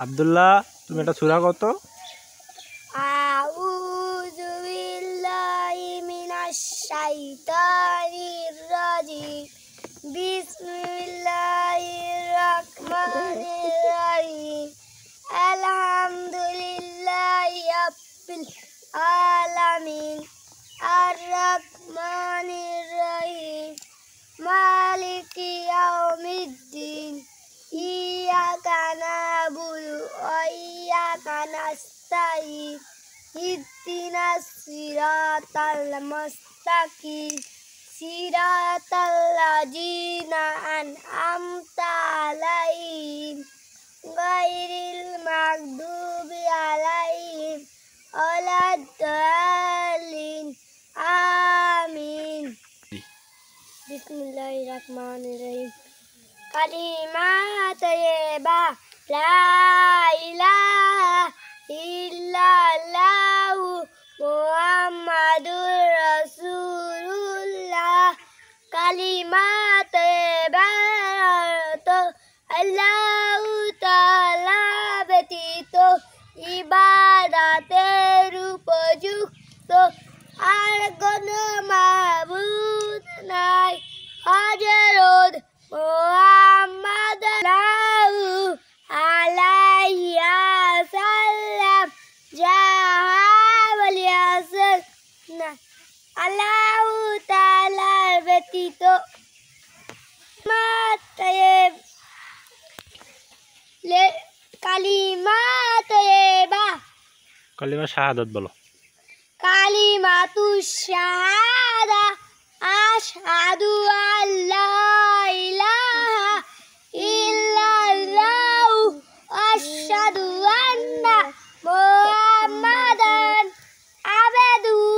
আব্দুল্লাহ তুমি একটা সূরা কত? আউযু বিল্লাহি মিনাশ শাইতানির রাজিম। বিসমিল্লাহির রাহমানির রাহিম। আলহামদুলিল্লাহি রাব্বিল আলামিন। আর রাহমানির রাহিম। মালিকি ইয়াউমিদ্দিন। ইয়াকা না'বুদু ওয়া ইয়াকা নাস্তাঈন। ইহদিনাস সিরাতাল মুস্তাকিম। সিরাতাল লাযিনা আন'আমতা আলাইহিম গায়রিল মাগদুবি আলাইহিম ওয়ালাদ-দাল্লিন। আমিন। বিসমিল্লাহির রাহমানির রাহিম। কালিমাত তাইয়্যিবা লা ইলাহা ইল্লাল্লাহু মুহাম্মাদুর রাসূলুল্লাহ। কালিমাত তাইয়্যিবা আল্লাহু তাআলা ব্যতীত ইবাদতের উপযুক্ত আর কোনো মাবুদ নাই। হযরত মুহাম্মদ সাল্লাল্লাহু আলাইহি ওয়াসাল্লাম যাহা বলিয়াছেন আল্লাহু তাআলার ব্যতীত কালিমাত তাইয়্যিবা কালিমা শাহাদাত বলো। কালিমাতুশ শাহাদা আশহাদু আল্লা ইলাহা ইল্লাল্লাহু আশহাদু আন্না মুহাম্মাদান আবদুহু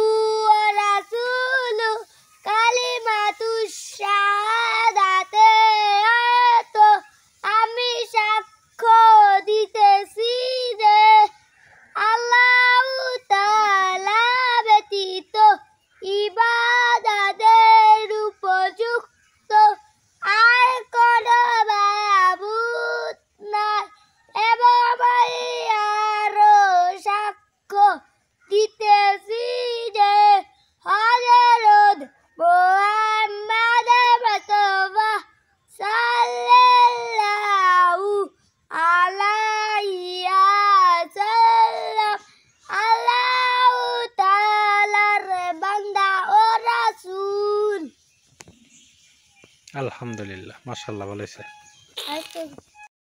ওয়া রাসূলুহু। কালিমাতুশ শাহাদাতে আমি সাক্ষ্য দিতেছি যে আল্লাহু তাআলা ব্যতীত ইবাদতের উপযুক্ত আর কোনো মাবুদ নাই, এবং আমি আরো সাক্ষ্য দিতেছি যে হযরত মুহাম্মদ মুস্তাফা সাল্লাল্লাহু আলাইহি ওয়াসাল্লাম আল্লাহু তাআলার বান্দা ও রাসূল। আলহামদুলিল্লাহ, মাশাআল্লাহ, ভালো হয়েছে।